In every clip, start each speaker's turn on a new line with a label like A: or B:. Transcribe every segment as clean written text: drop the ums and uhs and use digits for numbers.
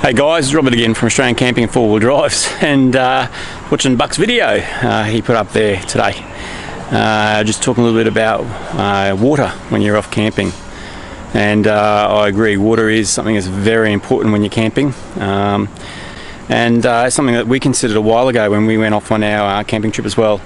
A: Hey guys, Robert again from Australian Camping and 4-Wheel Drives, and watching Buck's video he put up there today. Just talking a little bit about water when you're off camping. And I agree, water is something that's very important when you're camping. And it's something that we considered a while ago when we went off on our camping trip as well.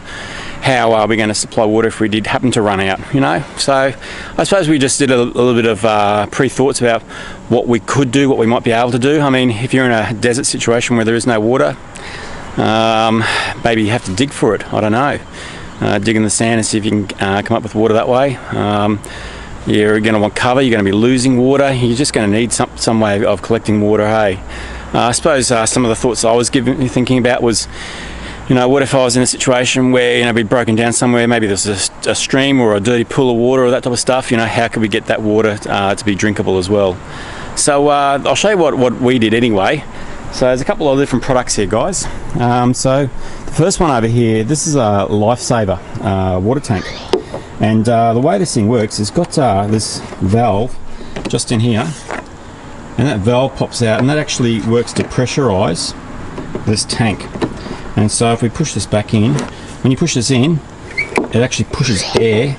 A: How are we going to supply water if we did happen to run out, you know? So I suppose we just did a little bit of pre-thoughts about what we could do, what we might be able to do. I mean, if you're in a desert situation where there is no water, maybe you have to dig for it, I don't know. Dig in the sand and see if you can come up with water that way. You're going to want cover, you're going to be losing water, you're just going to need some way of collecting water, hey? I suppose some of the thoughts I was thinking about was, you know, what if I was in a situation where, you know, we'd broken down somewhere, maybe there's a stream or a dirty pool of water or that type of stuff, you know, how could we get that water to be drinkable as well? So I'll show you what we did anyway. So there's a couple of different products here, guys. So the first one over here, this is a Lifesaver water tank. And the way this thing works is got this valve just in here, and that valve pops out, and that actually works to pressurize this tank. And so if we push this back in, when you push this in, it actually pushes air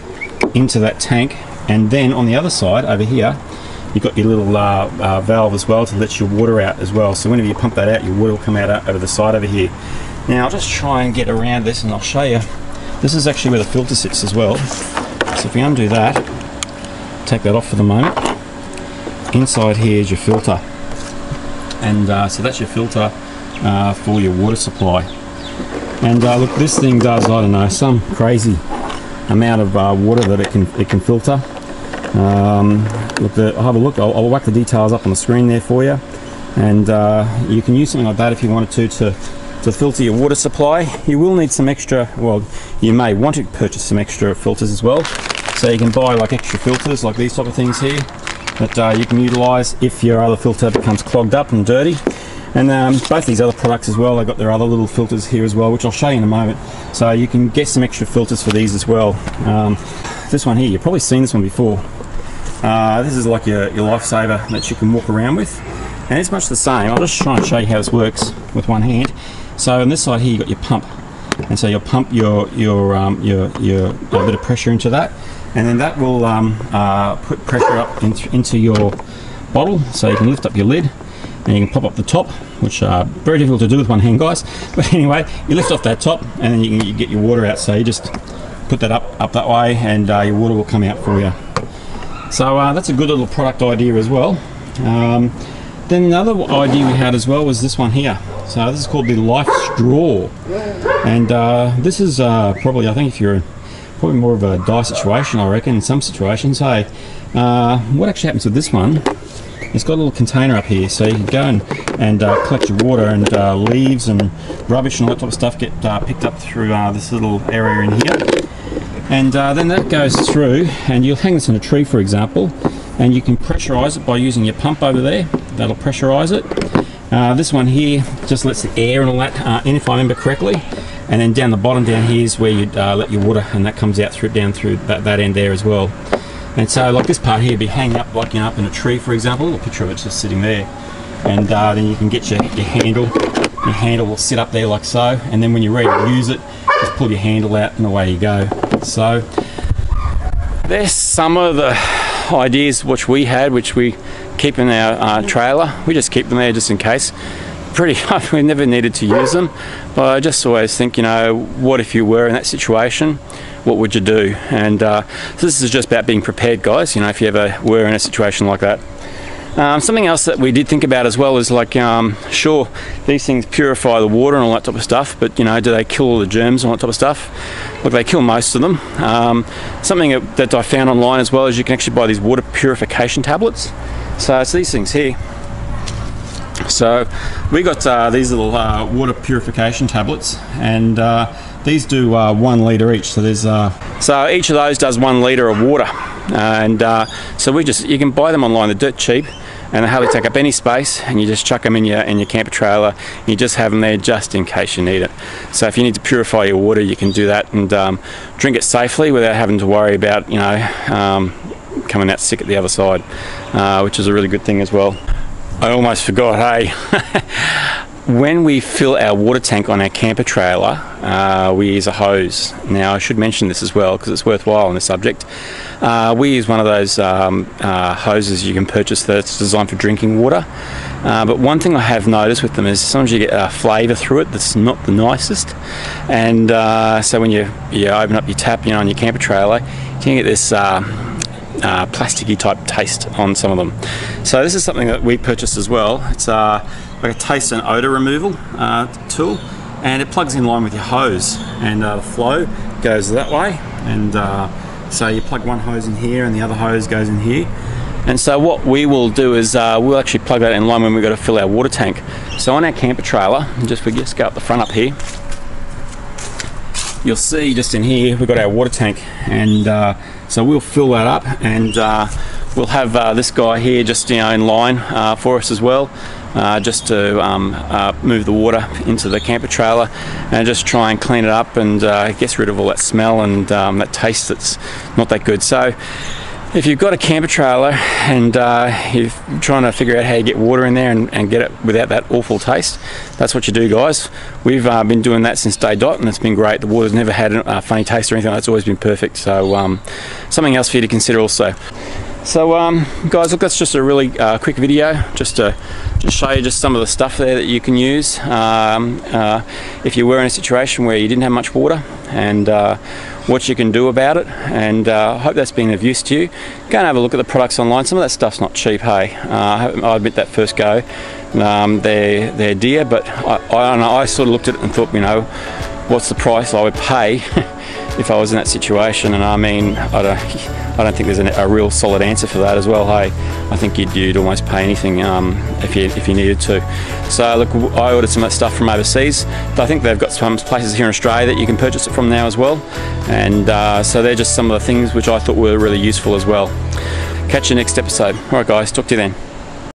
A: into that tank, and then on the other side over here you've got your little valve as well to let your water out as well. So whenever you pump that out, your water will come out over the side over here. Now I'll just try and get around this and I'll show you. This is actually where the filter sits as well. So if we undo that, take that off for the moment, inside here is your filter, and so that's your filter for your water supply. And look, this thing does, I don't know, some crazy amount of water that it can filter. Look, I'll have a look. I'll whack the details up on the screen there for you, and you can use something like that if you wanted to filter your water supply. You will need some extra, well, you may want to purchase some extra filters as well. So you can buy like extra filters like these type of things here that you can utilize if your other filter becomes clogged up and dirty. And both these other products as well, they've got their other little filters here as well, which I'll show you in a moment. So you can get some extra filters for these as well. This one here, you've probably seen this one before. This is like your Lifesaver that you can walk around with, and it's much the same. I'll just try and show you how this works with one hand. So on this side here, you've got your pump, and so you'll pump your a bit of pressure into that, and then that will put pressure up into your bottle, so you can lift up your lid and you can pop up the top, which very difficult to do with one hand, guys. But anyway, you lift off that top and then you get your water out. So you just put that up that way, and your water will come out for you. So that's a good little product idea as well. Then another idea we had as well was this one here. So this is called the Life Straw, and this is probably, I think if you're probably more of a dire situation, I reckon, in some situations. Hey, what actually happens with this one, it's got a little container up here, so you can go and collect your water, and leaves and rubbish and all that type of stuff get picked up through this little area in here. And then that goes through, and you'll hang this in a tree, for example, and you can pressurize it by using your pump over there. That'll pressurize it. This one here just lets the air and all that in, if I remember correctly. And then down the bottom down here is where you'd let your water, and that comes out down through that end there as well. And so like this part here be hanging up, like, you know, up in a tree, for example. A little picture of it's just sitting there. And then you can get your handle. Your handle will sit up there like so, and then when you're ready to use it, just pull your handle out and away you go. So there's some of the ideas which we had, which we keep in our trailer. We just keep them there just in case. We never needed to use them, but I just always think, you know, what if you were in that situation, what would you do? And so this is just about being prepared, guys, you know, if you ever were in a situation like that. Something else that we did think about as well is, like, sure, these things purify the water and all that type of stuff, but, you know, do they kill all the germs and all that type of stuff? Look, they kill most of them. Something that I found online as well is you can actually buy these water purification tablets. So it's these things here. So we got these little water purification tablets, and these do 1 litre each. So there's so each of those does 1 litre of water, and so you can buy them online. They're dirt cheap, and they hardly take up any space, and you just chuck them in your camper trailer. You just have them there just in case you need it. So if you need to purify your water, you can do that and drink it safely without having to worry about, you know, coming out sick at the other side, which is a really good thing as well. I almost forgot, hey. When we fill our water tank on our camper trailer, we use a hose. Now I should mention this as well because it's worthwhile on the subject. We use one of those hoses you can purchase that's designed for drinking water. But one thing I have noticed with them is sometimes you get a flavour through it that's not the nicest. And so when you open up your tap, on your camper trailer, you can get this plasticky type taste on some of them. So this is something that we purchased as well. It's like a taste and odour removal tool, and it plugs in line with your hose, and the flow goes that way, and so you plug one hose in here and the other hose goes in here. And so what we will do is we'll actually plug that in line when we've got to fill our water tank. So on our camper trailer, we just go up the front up here, you'll see just in here we've got our water tank, and so we'll fill that up, and we'll have this guy here just in line for us as well, just to move the water into the camper trailer and just try and clean it up, and gets rid of all that smell and that taste that's not that good. So if you've got a camper trailer and you're trying to figure out how you get water in there and get it without that awful taste, that's what you do, guys. We've been doing that since day dot, and it's been great. The water's never had a funny taste or anything like that. It's always been perfect. So something else for you to consider also. So guys, look, that's just a really quick video just to show you just some of the stuff there that you can use if you were in a situation where you didn't have much water, and what you can do about it. And I hope that's been of use to you. Go and have a look at the products online. Some of that stuff's not cheap, hey. I admit that first go. They're dear, but I sort of looked at it and thought, what's the price I would pay if I was in that situation? And I mean, I don't think there's a real solid answer for that as well, hey. I think you'd almost pay anything if you needed to. So look, I ordered some of that stuff from overseas, but I think they've got some places here in Australia that you can purchase it from now as well. And so they're just some of the things which I thought were really useful as well. Catch you next episode. Alright guys, talk to you then.